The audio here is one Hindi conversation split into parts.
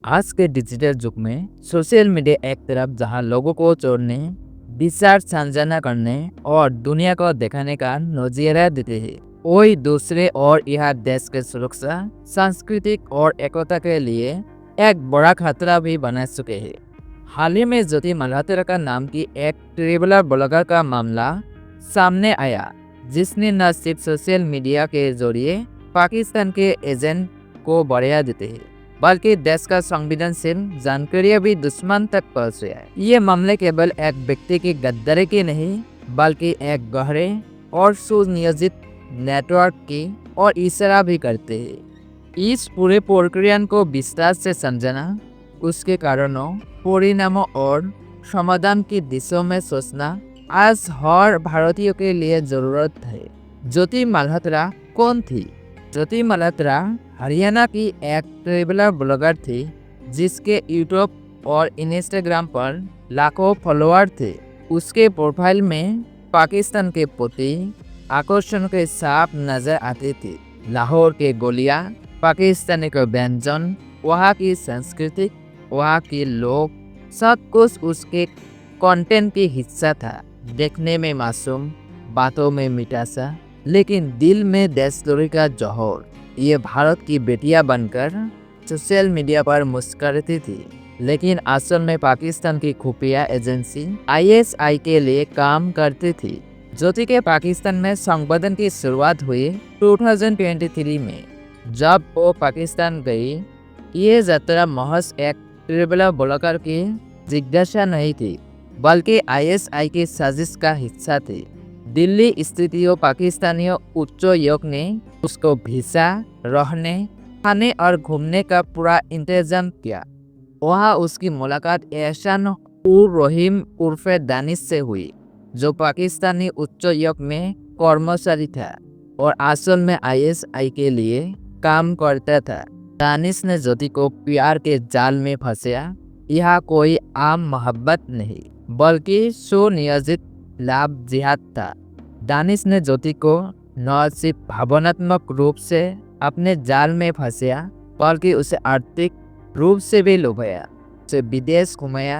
आज के डिजिटल युग में सोशल मीडिया एक तरफ जहां लोगों को जोड़ने, विचार साझा करने और दुनिया को दिखाने का नज़रिया देते हैं, वही दूसरे और यह देश के सुरक्षा, सांस्कृतिक और एकता के लिए एक बड़ा खतरा भी बना चुके हैं। हाल ही में ज्योति मल्होत्रा का नाम की एक ट्रेवलर ब्लॉगर का मामला सामने आया, जिसने न सिर्फ सोशल मीडिया के जरिए पाकिस्तान के एजेंट को बढ़ावा देते हैं, बल्कि देश का संवेदनशील जानकारी भी दुश्मन तक पहुंच रहा है। ये मामले केवल एक व्यक्ति की गद्दारी की नहीं, बल्कि एक गहरे और सुनियोजित नेटवर्क की और इशारा भी करते हैं। इस पूरे प्रक्रिया को विस्तार से समझना, उसके कारणों, परिणामों और समाधान की दिशा में सोचना आज हर भारतीय के लिए जरूरत है। ज्योति मल्होत्रा कौन थी? ज्योति मल्होत्रा हरियाणा की एक ट्रेवलर ब्लॉगर थी, जिसके यूट्यूब और इंस्टाग्राम पर लाखों फॉलोअर थे। उसके प्रोफाइल में पाकिस्तान के प्रति आकर्षण के साफ नजर आते थे। लाहौर के गोलियां, पाकिस्तानी के व्यंजन, वहाँ की संस्कृति, वहाँ के लोग, सब कुछ उसके कंटेंट की हिस्सा था। देखने में मासूम, बातों में मिठासा, लेकिन दिल में देशद्रोही का जौहर। ये भारत की बेटियां बनकर सोशल मीडिया पर मुस्कुराती थी, लेकिन असल में पाकिस्तान की खुफिया एजेंसी ISI के लिए काम करती थी। ज्योति के पाकिस्तान में संबोधन की शुरुआत हुई 2023 में, जब वो पाकिस्तान गई। ये यात्रा महज एक ट्रेवलर ब्लॉगर की जिज्ञासा नहीं थी, बल्कि ISI की साजिश का हिस्सा थी। दिल्ली स्थित पाकिस्तानी उच्च योग ने उसको वीजा, रहने, खाने और घूमने का पूरा इंतजाम किया। वहाँ उसकी मुलाकात एहसान उर रहीम उर्फे दानिश से हुई, जो पाकिस्तानी उच्च योग में कर्मचारी था और असल में ISI के लिए काम करता था। दानिश ने ज्योति को प्यार के जाल में फंसाया। यह कोई आम मोहब्बत नहीं, बल्कि सुनियोजित लाभ जिहाद था। दानिश ने ज्योति को न सिर्फ भावनात्मक रूप से अपने जाल में फंसाया, बल्कि उसे आर्थिक रूप से भी लुभाया। उसे विदेश घुमाया,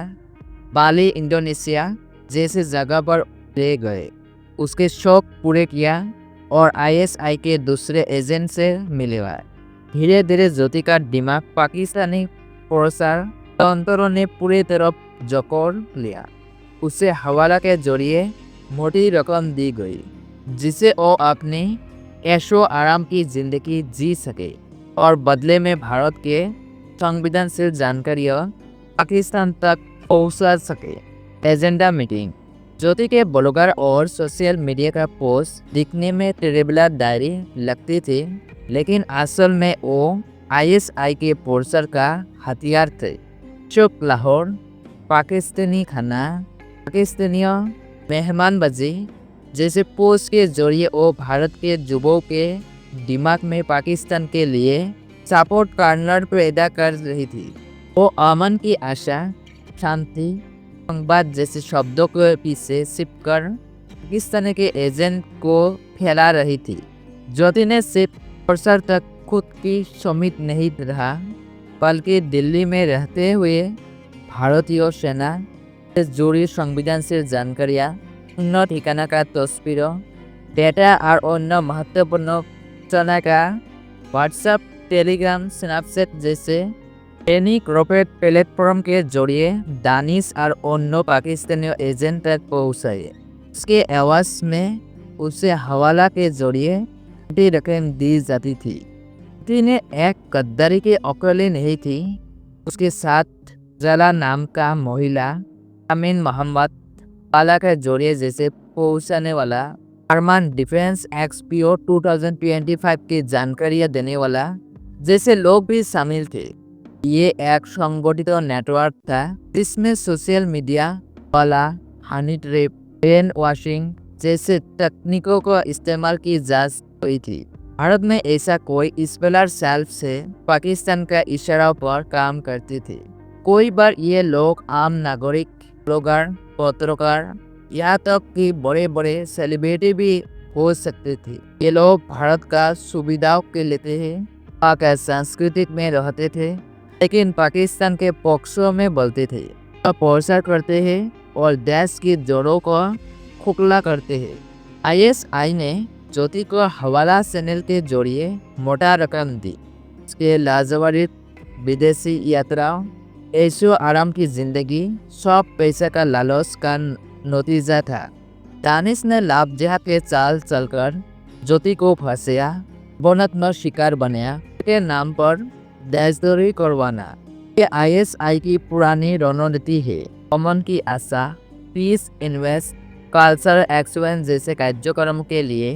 बाली, इंडोनेशिया जैसे जगह पर ले गए, उसके शौक पूरे किया और ISI के दूसरे एजेंट से मिलवाया। धीरे धीरे ज्योति का दिमाग पाकिस्तानी प्रसार तंत्रों ने पूरी तरह जकड़ लिया। उसे हवाला के जरिए मोटी रकम दी गई, जिसे वो अपनी ऐशो आराम की जिंदगी जी सके और बदले में भारत के संवेदनशील जानकारियाँ पाकिस्तान तक पहुंचा सके। Agenda meeting. ज्योति के ब्लॉगर और सोशल मीडिया का पोस्ट दिखने में ट्रेवलर डायरी लगती थी, लेकिन असल में वो ISI के पोस्टर का हथियार थे। चुप लाहौर, पाकिस्तानी खाना, पाकिस्तानी मेहमानबाजी जैसे पोस्ट के जरिए वो भारत के युवाओं के दिमाग में पाकिस्तान के लिए सपोर्ट कार्नर पैदा कर रही थी। वो अमन की आशा, शांति, संवाद जैसे शब्दों के पीछे छिपकर पाकिस्तान के एजेंट को फैला रही थी। ज्योति ने सिर्फ प्रसार तक खुद की सीमित नहीं रहा, बल्कि दिल्ली में रहते हुए भारतीय सेना से जुड़ी संवेदनशील जानकारियाँ, उन ठिकाना का तस्वीरों, डेटा और अन्य महत्वपूर्ण सूचना का व्हाट्सएप, टेलीग्राम, स्नैपचैट जैसे दैनिक रॉकेट प्लेटफॉर्म के जरिए दानिश और अन्य पाकिस्तानी एजेंट तक पहुँचाए। उसके आवाज़ में उसे हवाला के जरिए बड़ी रकम दी जाती थी। ने एक गद्दारी के अकेले नहीं थी, उसके साथ जला नाम का महिला, अमीन मोहम्मद वाला के जरिए जैसे पहुंचाने वाला, अरमान डिफेंस XPO 2025 की जानकारियाँ देने वाला जैसे लोग भी शामिल थे। ये एक संगठित नेटवर्क था, जिसमें सोशल मीडिया, वाला, हनी ट्रैप, ब्रेन वॉशिंग जैसे तकनीकों का इस्तेमाल की जाती हुई थी। भारत में ऐसा कोई स्पेलर सेल्फ से पाकिस्तान का इशारा पर काम करते थे। कोई बार ये लोग आम नागरिक, ब्लॉगर, पत्रकार, यहाँ तक कि बड़े बड़े सेलिब्रिटी भी हो सकते थे। ये लोग भारत का सुविधाओं के लेते हैं, वहाँ का सांस्कृतिक में रहते थे, लेकिन पाकिस्तान के पक्षों में बोलते थे, प्रचार करते हैं और देश की जड़ों को खोखला करते हैं। ISI ने ज्योति को हवाला चैनल के जरिए मोटा रकम दी। इसके लाजवाब विदेशी यात्राओं, ऐशो आराम की जिंदगी सब पैसे का लालच का नतीजा था। दानिश ने लाभ जिहाद के चाल चलकर ज्योति को फंसाया, वर्णात्मक शिकार बनाया के नाम पर देशद्रोही करवाना। ये ISI की पुरानी रणनीति है। अमन की आशा, पीस इन्वेस्ट, कल्चर एक्सचेंज जैसे कार्यक्रम के लिए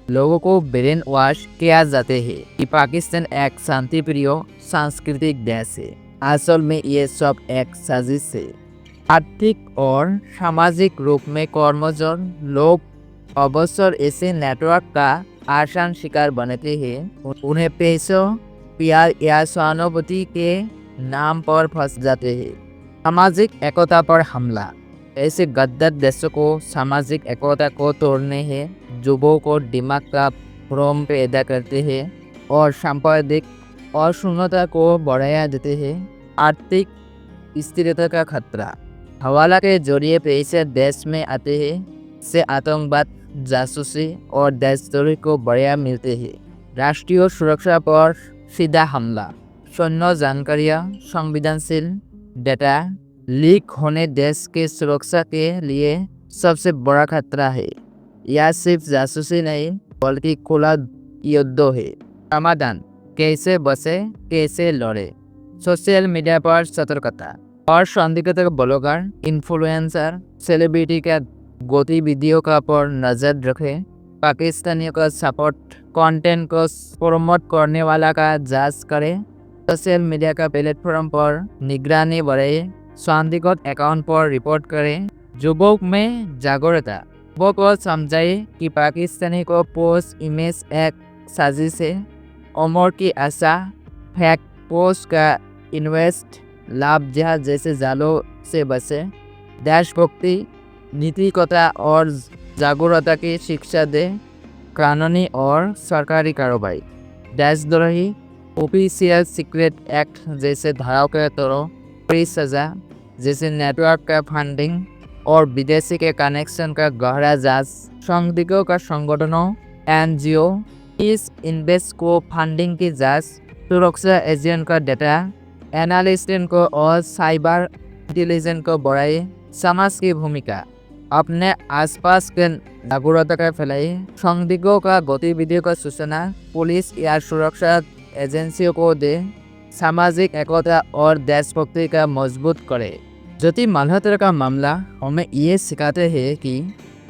लोगों को ब्रेन वॉश किया जाते हैं कि पाकिस्तान एक शांतिप्रिय सांस्कृतिक देश है। असल में ये सब एक साजिश है। आर्थिक और सामाजिक रूप में कमजोर लोग अवसर ऐसे नेटवर्क का आसान शिकार बनते हैं। उन्हें पैसों, प्यार या सहानुभूति के नाम पर फंस जाते हैं। सामाजिक एकता पर हमला, ऐसे गद्दार देशों को सामाजिक एकता को तोड़ने हैं, युवाओं को दिमाग का भ्रम पैदा करते हैं और सांप्रदायिक अशुद्धता को बढ़ाया देते हैं। आर्थिक स्थिरता का खतरा, हवाला के जरिए पैसे देश में आते हैं से आतंकवाद, जासूसी और देशद्रोही को बढ़ावा मिलते हैं। राष्ट्रीय सुरक्षा पर सीधा हमला, सैन्य जानकारियाँ, संवेदनशील डेटा लीक होने देश के सुरक्षा के लिए सबसे बड़ा खतरा है। यह सिर्फ जासूसी नहीं बल्कि खुला युद्ध है। समाधान, कैसे बचे, कैसे लड़े। सोशल मीडिया पर सतर्कता और संदिग्ध ब्लॉगर, इन्फ्लुएंसर, सेलिब्रिटी का गतिविधियों का पर नजर रखें। पाकिस्तानियों का सपोर्ट कंटेंट को प्रमोट करने वाला का जांच करें। सोशल मीडिया का प्लेटफॉर्म पर निगरानी बढ़ाएं। संदिग्ध अकाउंट पर रिपोर्ट करें। युवक में जागरूकता, युवक को समझाए कि पाकिस्तानी को पोस्ट इमेज एक साजिश है। उम्र की आशा, फेक पोस्ट का इन्वेस्ट, लाभ जिहाद जैसे जालों से बचे। देशभक्ति, नीतिकता और जागरूकता की शिक्षा दे। कानूनी और सरकारी कार्रवाई, देशद्रोही, ऑफिशियल सीक्रेट एक्ट जैसे धाराओं के तहत बड़ी सजा, जैसे नेटवर्क का फंडिंग और विदेशी के कनेक्शन का गहरा जांच। संदिग्धों का संगठनों, NGO, इस इन्वेस्ट को फंडिंग की जांच, सुरक्षा एजेंट का डेटा एनालिस्ट को और साइबर इंटेलिजेंस को बढ़ाए। समाज की भूमिका, अपने आसपास के जागरूकता का फैलाए। संदिग्धों का गतिविधियों का सूचना पुलिस या सुरक्षा एजेंसियों को दे। सामाजिक एकता और देशभक्ति का मजबूत करे। ज्योति मल्होत्रा का मामला हमें ये सिखाते हैं कि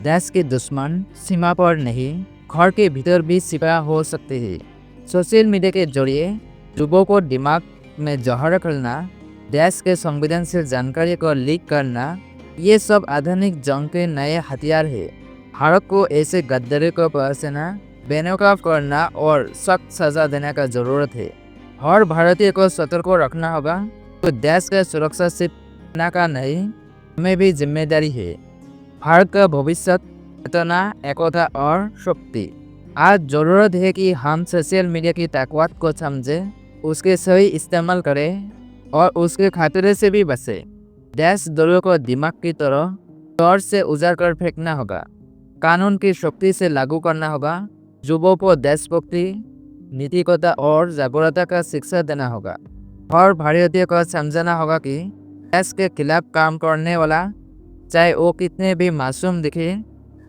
देश के दुश्मन सीमा पर नहीं, घर के भीतर भी छिपा हो सकते हैं। सोशल मीडिया के जरिए युवाओं को दिमाग में जहर करना, देश के संवेदनशील जानकारी को लीक करना, ये सब आधुनिक जंग के नए हथियार है। भारत को ऐसे गद्दारी को पहचानना, बेनकाब करना और सख्त सजा देने का जरूरत है। हर भारतीय को सतर्क रखना होगा। तो देश का सुरक्षा सिर्फ का नहीं, हमें भी जिम्मेदारी है। भारत का भविष्य, चेतना, एकता और शक्ति। आज जरूरत है कि हम सोशल मीडिया की ताकत को समझें, उसके सही इस्तेमाल करें और उसके खतरे से भी बचें। देशद्रोहियों को दिमाग की तरह तौर से उजाड़ कर फेंकना होगा। कानून की शक्ति से लागू करना होगा। युवाओं को देशभक्ति, नीतिकता और जागरूकता का शिक्षा देना होगा। हर भारतीय को समझना होगा कि देश के खिलाफ काम करने वाला, चाहे वो कितने भी मासूम दिखे,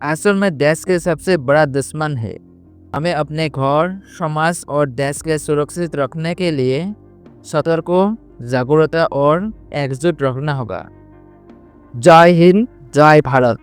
असल में देश के सबसे बड़ा दुश्मन है। हमें अपने घर, समाज और देश के सुरक्षित रखने के लिए सतर्क, जागरूकता और एकजुट रखना होगा। जय हिंद, जय भारत।